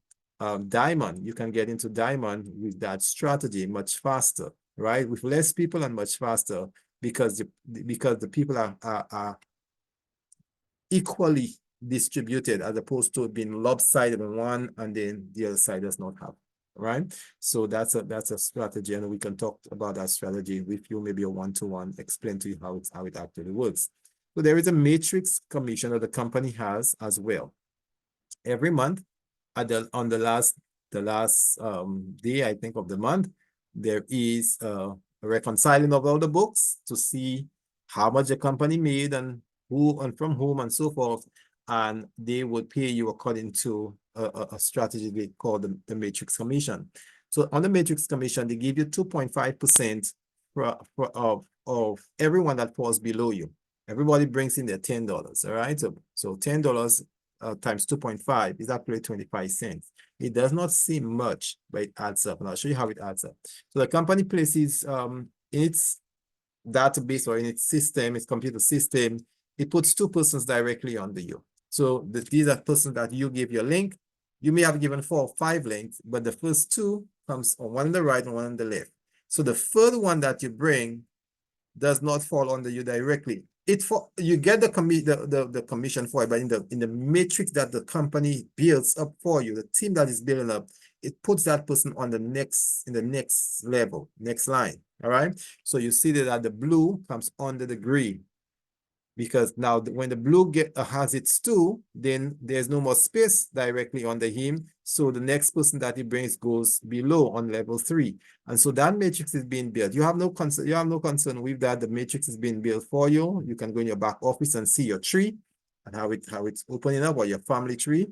S1: diamond. You can get into diamond with that strategy much faster, right? With less people and much faster, because the people are equally distributed, as opposed to being lopsided on one and then the other side does not have. Right? So that's a strategy, and we can talk about that strategy with you, maybe a one-to-one, explain to you how it actually works. So there is a matrix commission that the company has as well. Every month, on the last day, I think, of the month, there is a reconciling of all the books to see how much the company made and who and from whom and so forth, and they would pay you according to a strategy they call the matrix commission. So on the matrix commission, they give you 2.5% of everyone that falls below you. Everybody brings in their $10, all right? So $10 times 2.5 is actually 25 cents. It does not seem much, but it adds up, and I'll show you how it adds up. So the company places in its database, or in its system, its computer system, it puts 2 persons directly under you. So these are persons that you give your link. You may have given 4 or 5 links, but the first 2 comes on one on the right and one on the left. So the third one that you bring does not fall under you directly. You get the commission for it, but in the matrix that the company builds up for you, the team that is building up, it puts that person on the next, in the next level, next line. All right. So you see that the blue comes under the green, because now when the blue has its 2, then there's no more space directly under him. So the next person that he brings goes below on level 3. And so that matrix is being built. You have no concern with that. The matrix is being built for you. You can go in your back office and see your tree and how it's opening up, or your family tree.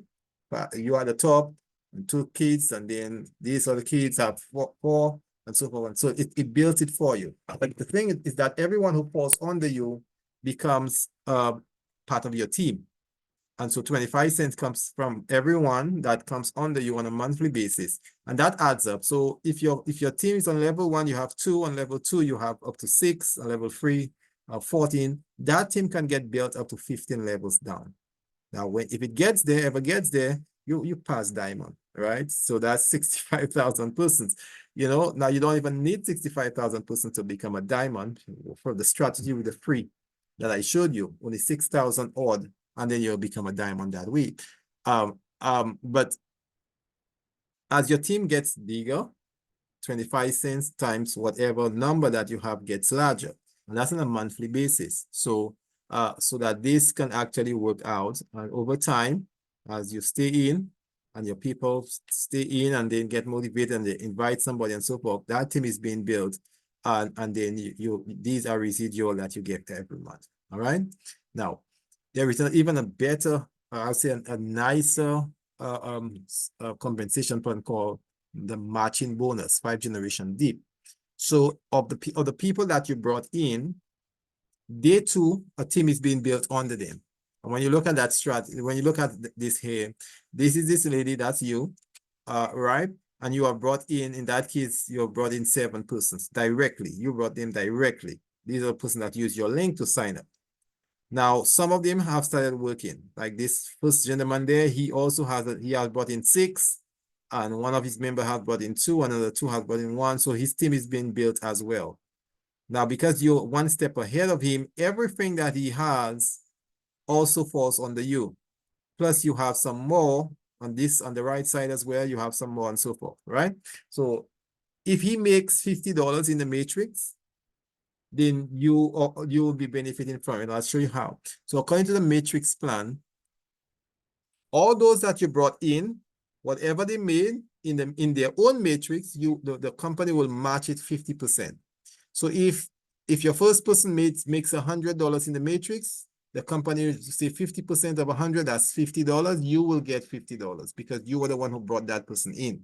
S1: But you are at the top, and 2 kids, and then these other kids have four and so forth. And so it built it for you. But the thing is that everyone who falls under you becomes part of your team. And so 25 cents comes from everyone that comes under you on a monthly basis. And that adds up. So if your team is on level 1, you have 2. On level 2, you have up to 6. On level 3, 14. That team can get built up to 15 levels down. Now, if it gets there, ever gets there, you pass diamond, right? So that's 65,000 persons. You know, now you don't even need 65,000 persons to become a diamond. For the strategy with the free that I showed you, only 6,000 odd, and then you'll become a diamond that way. But as your team gets bigger, 25 cents times whatever number that you have gets larger. And that's on a monthly basis. So that this can actually work out. And over time, as you stay in and your people stay in and then get motivated and they invite somebody and so forth, that team is being built. And then these are residual that you get every month. All right. Now, there is even a better, I'll say a nicer compensation plan called the matching bonus, 5 generation deep. So of the people that you brought in, they too, a team is being built under them. And when you look at that strategy, when you look at this here, this is this lady, that's you, right? And you are brought in that case, you have brought in 7 persons directly. You brought them directly. These are the persons that use your link to sign up. Now, some of them have started working. Like this first gentleman there, he also has brought in 6, and one of his members has brought in 2, another 2 has brought in 1. So his team is being built as well. Now, because you're one step ahead of him, everything that he has also falls under you. Plus, you have some more on the right side as well. You have some more and so forth, right? So if he makes $50 in the matrix, then you will be benefiting from it. I'll show you how. So according to the matrix plan, all those that you brought in, whatever they made in their own matrix, the company will match it 50%. So if your first person makes $100 in the matrix, the company say 50% of 100, that's $50. You will get $50 because you were the one who brought that person in.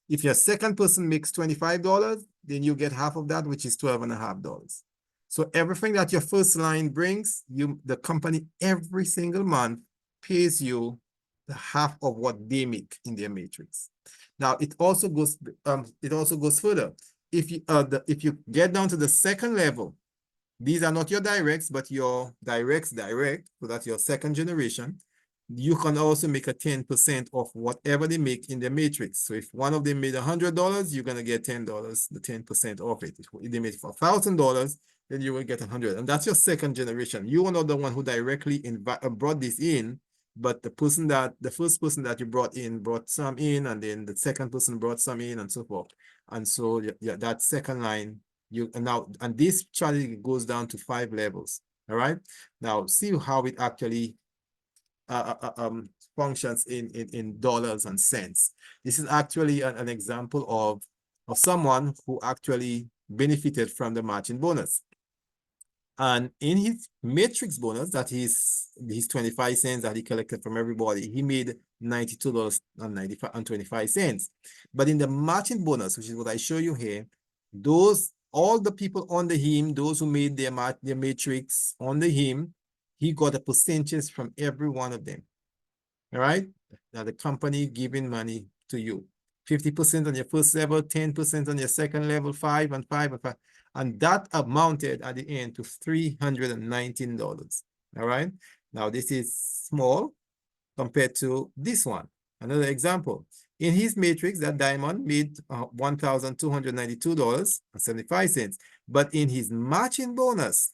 S1: If your second person makes $25, then you get half of that, which is $12.50. So everything that your first line brings, the company every single month pays you the half of what they make in their matrix. Now it also goes further. If you get down to the second level, these are not your directs, but your directs direct, so that's your second generation. You can also make a 10% of whatever they make in the matrix. So if one of them made $100, you're gonna get $10, the 10% of it. If they made for $1,000, then you will get 100, and that's your second generation. You are not the one who directly brought this in, but the first person that you brought in brought some in, and then the second person brought some in, and so forth. And so yeah, that second line, and this strategy goes down to 5 levels. All right. Now see how it actually functions in dollars and cents. This is actually an example of someone who actually benefited from the matching bonus. And in his matrix bonus, that is his 25 cents that he collected from everybody, he made $92.25. But in the matching bonus, which is what I show you here, all the people under him, those who made their matrix under him, he got a percentage from every one of them. All right? Now the company giving money to you. 50% on your first level, 10% on your second level, 5 and 5 and 5. And that amounted at the end to $319. All right? Now this is small compared to this one. Another example. In his matrix, that diamond made $1,292.75. But in his matching bonus,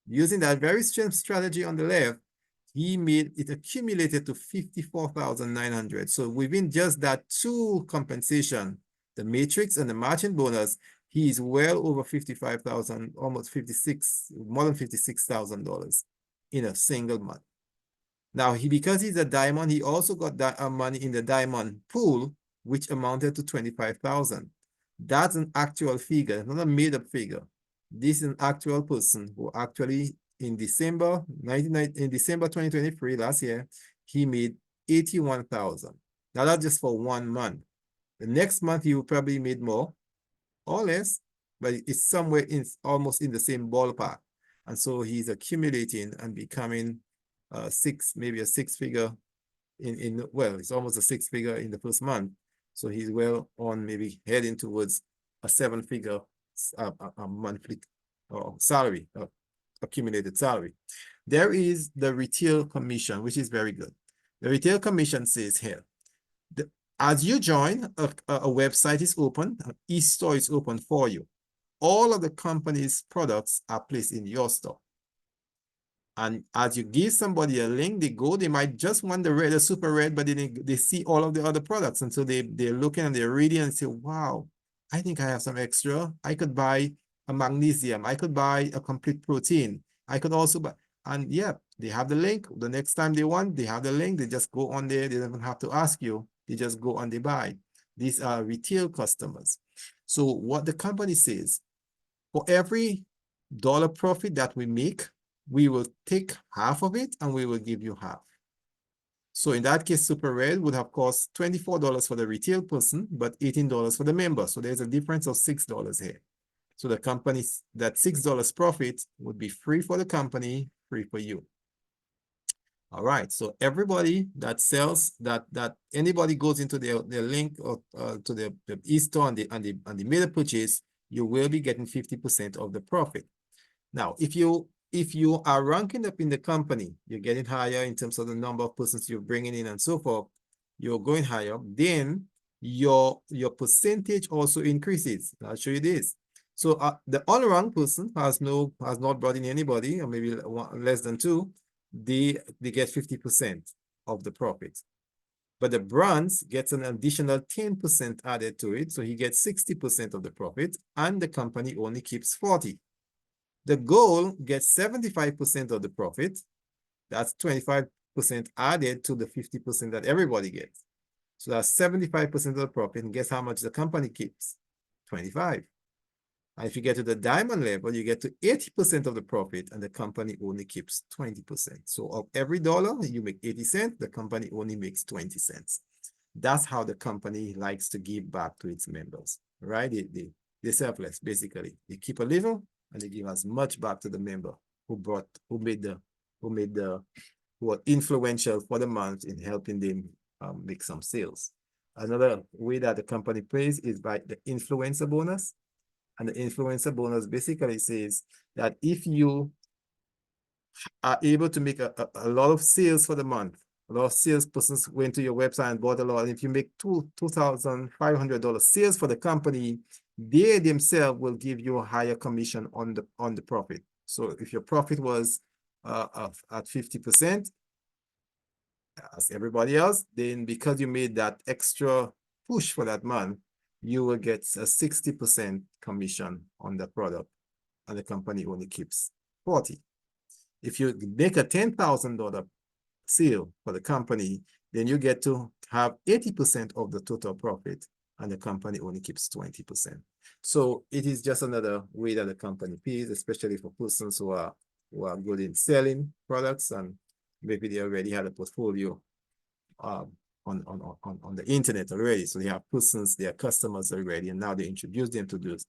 S1: using that very same strategy on the left, it accumulated to 54,900. So within just that two compensation, the matrix and the matching bonus, he is well over 55,000, almost 56, more than $56,000 in a single month. Now, because he's a diamond, he also got that money in the diamond pool, which amounted to 25,000. That's an actual figure, not a made-up figure. This is an actual person who actually in December 2023, last year, he made 81,000. Now that's just for 1 month. The next month he will probably made more or less, but it's somewhere almost in the same ballpark. And so he's accumulating and becoming maybe a six-figure well, it's almost a six-figure in the first month. So he's well on maybe heading towards a seven-figure monthly salary, accumulated salary. There is the retail commission, which is very good. The retail commission says here, as you join, a website is open, an e-store is open for you. All of the company's products are placed in your store. And as you give somebody a link, they might just want the red, the super red, but then they see all of the other products. And so they're looking and they're reading and say, wow, I think I have some extra. I could buy a magnesium. I could buy a complete protein. I could also buy, and yeah, they have the link. The next time they want, they have the link. They just go on there. They don't even have to ask you. They just go and they buy. These are retail customers. So what the company says, for every dollar profit that we make, we will take half of it and we will give you half. So in that case, Super Red would have cost $24 for the retail person, but $18 for the member. So there's a difference of $6 here. So the company, that $6 profit would be free for the company, free for you. All right, so everybody that sells, that anybody goes into their link or to the e-store and the made a purchase, you will be getting 50% of the profit. Now, if you are ranking up in the company, you're getting higher in terms of the number of persons you're bringing in and so forth, you're going higher, then your percentage also increases. I'll show you this. So the unranked person has not brought in anybody, or maybe less than two, they get 50% of the profit. But the bronze gets an additional 10% added to it, so he gets 60% of the profit, and the company only keeps 40%. The gold gets 75% of the profit. That's 25% added to the 50% that everybody gets. So that's 75% of the profit. And guess how much the company keeps? 25%. And if you get to the diamond level, you get to 80% of the profit and the company only keeps 20%. So of every dollar, you make 80 cents, the company only makes 20 cents. That's how the company likes to give back to its members, right? They're selfless, basically. They keep a little and they give as much back to the member who were influential for the month in helping them make some sales. Another way that the company pays is by the influencer bonus. And the influencer bonus basically says that if you are able to make a lot of sales for the month, a lot of salespersons went to your website and bought a lot, and if you make $2,500 sales for the company, they themselves will give you a higher commission on the profit. So if your profit was at 50%, as everybody else, then because you made that extra push for that month, you will get a 60% commission on the product, and the company only keeps 40%. If you make a $10,000 sale for the company, then you get to have 80% of the total profit, and the company only keeps 20%. So it is just another way that the company pays, especially for persons who are good in selling products, and maybe they already had a portfolio on the internet already. So they have persons, they are customers already, and now they introduce them to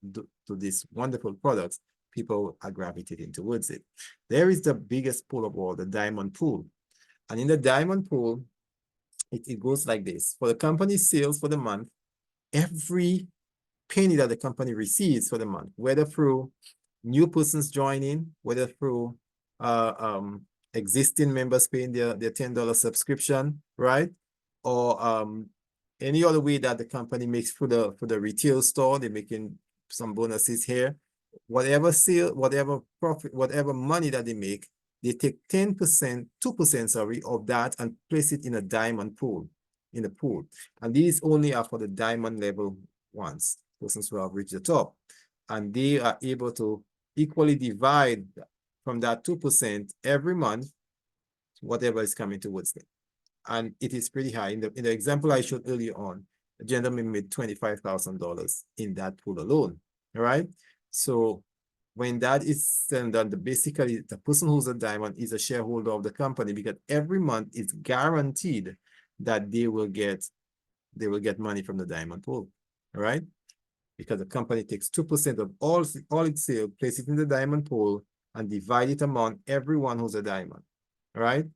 S1: these wonderful products. People are gravitating towards it. There is the biggest pool of all, the diamond pool. And in the diamond pool, it goes like this. For the company's sales for the month, every penny that the company receives for the month, whether through new persons joining, whether through existing members paying their $10 subscription, right? Or any other way that the company makes for the retail store, they're making some bonuses here. Whatever sale, whatever profit, whatever money that they make, they take 10%, 2%, sorry, of that and place it in a diamond pool, in the pool. And these only are for the diamond level ones, persons who have reached the top. And they are able to equally divide from that 2% every month, whatever is coming towards them. And it is pretty high. In the example I showed earlier on, a gentleman made $25,000 in that pool alone. All right. So when that is done, basically the person who's a diamond is a shareholder of the company, because every month it's guaranteed that they will get money from the diamond pool. All right. Because the company takes 2% of all its sales, place it in the diamond pool, and divide it among everyone who's a diamond. All right.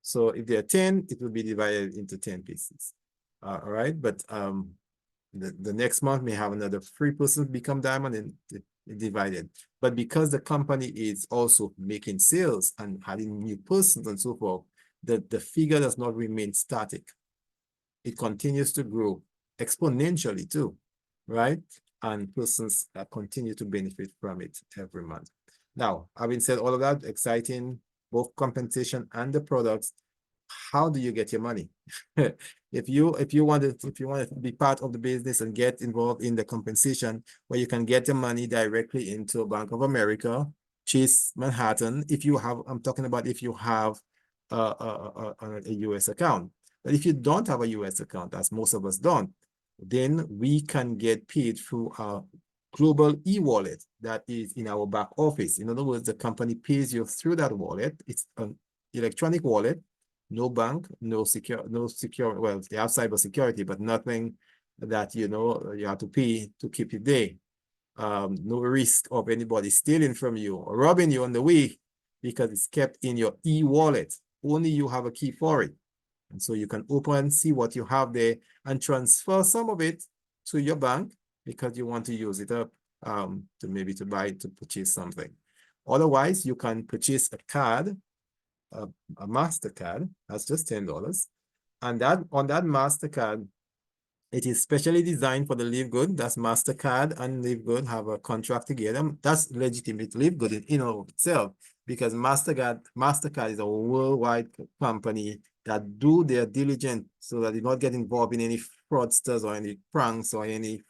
S1: So if there are 10, it will be divided into 10 pieces. All right. But the next month may have another 3 persons become diamond and divided. But because the company is also making sales and having new persons and so forth, the figure does not remain static. It continues to grow exponentially too, right? And persons continue to benefit from it every month. Now, having said all of that, exciting, both compensation and the products, how do you get your money? If you want to be part of the business and get involved in the compensation, where you can get the money directly into Bank of America, Chase Manhattan, if you have, I'm talking about if you have a US account. But if you don't have a US account, as most of us don't, then we can get paid through a global e-wallet that is in our back office. In other words, the company pays you through that wallet. It's an electronic wallet, no bank, no secure, well, they have cyber security, but nothing that, you know, you have to pay to keep it there. No risk of anybody stealing from you or robbing you on the way, because it's kept in your e-wallet. Only you have a key for it. And so you can open, see what you have there, and transfer some of it to your bank because you want to use it up to purchase something. Otherwise, you can purchase a card, a MasterCard. That's just $10. And that on that MasterCard, it is specially designed for the LiveGood. That's MasterCard and LiveGood have a contract together. That's legitimate LiveGood in and of itself, because MasterCard is a worldwide company that do their diligence so that they not get involved in any fraudsters or any pranks or any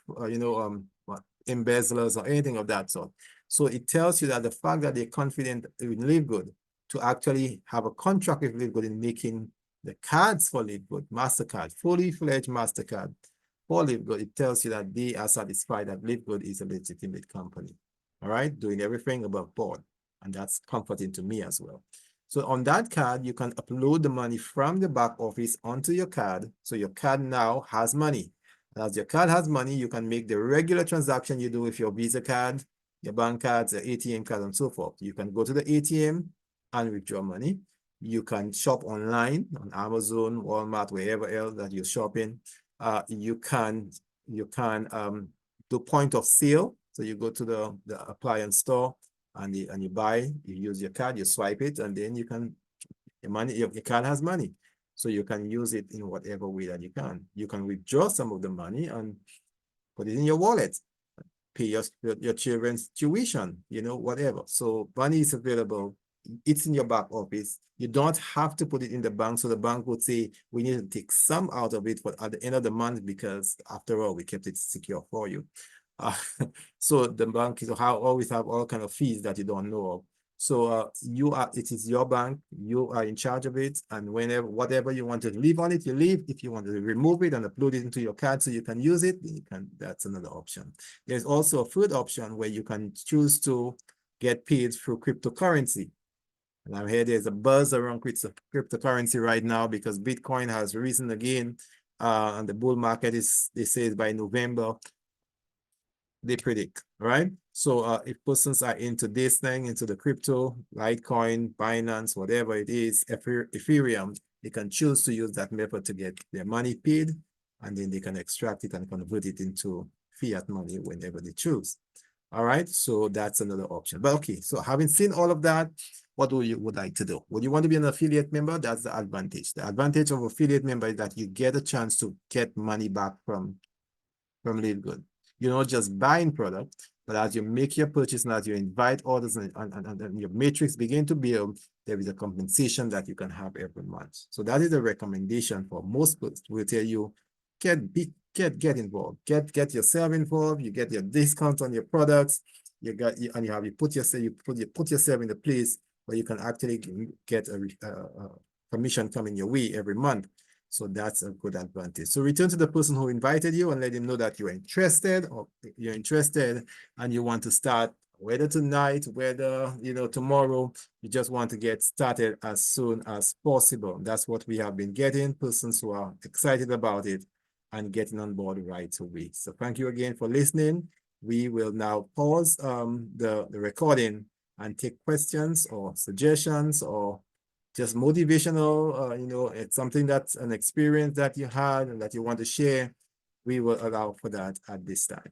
S1: embezzlers or anything of that sort. So it tells you that the fact that they're confident in LiveGood to actually have a contract with LiveGood in making the cards for LiveGood, MasterCard, fully fledged MasterCard for LiveGood, it tells you that they are satisfied that LiveGood is a legitimate company. All right, doing everything above board. And that's comforting to me as well. So on that card, you can upload the money from the back office onto your card. So your card now has money. And as your card has money, you can make the regular transaction you do with your Visa card, your bank cards, your ATM card, and so forth. You can go to the ATM and withdraw money. You can shop online on Amazon, Walmart, wherever else that you're shopping. You can do point of sale. So you go to the appliance store and you buy, you use your card, you swipe it, and then you can, your card has money. So you can use it in whatever way that you can. You can withdraw some of the money and put it in your wallet, pay your children's tuition, whatever. So money is available. It's in your back office. You don't have to put it in the bank. So the bank would say, we need to take some out of it at the end of the month, because after all, we kept it secure for you. So the bank always have all kind of fees that you don't know of. So it is your bank, you are in charge of it, and whatever you want to leave on it, you leave. If you want to remove it and upload it into your card so you can use it, that's another option. There's also a third option where you can choose to get paid through cryptocurrency. And I hear there's a buzz around cryptocurrency right now because Bitcoin has risen again, and the bull market they say by November, they predict, right? So if persons are into this thing, into the crypto, Litecoin, Binance, whatever it is, Ethereum, they can choose to use that method to get their money paid, and then they can extract it and convert it into fiat money whenever they choose. All right, so that's another option. But okay, so having seen all of that, what would you like to do? Would you want to be an affiliate member? That's the advantage. The advantage of affiliate member is that you get a chance to get money back from LiveGood. You're not just buying product, but as you make your purchase and as you invite others and your matrix begin to build, there is a compensation that you can have every month. So that is a recommendation for most people. We'll tell you, get involved, get yourself involved. You get your discount on your products. You put yourself in the place where you can actually get a commission coming your way every month. So that's a good advantage. So return to the person who invited you and let him know that you're interested, and you want to start, whether tonight, whether tomorrow. You just want to get started as soon as possible. That's what we have been getting, persons who are excited about it and getting on board right away. So thank you again for listening. We will now pause the recording and take questions or suggestions or just motivational, it's something that's an experience that you had and that you want to share. We will allow for that at this time.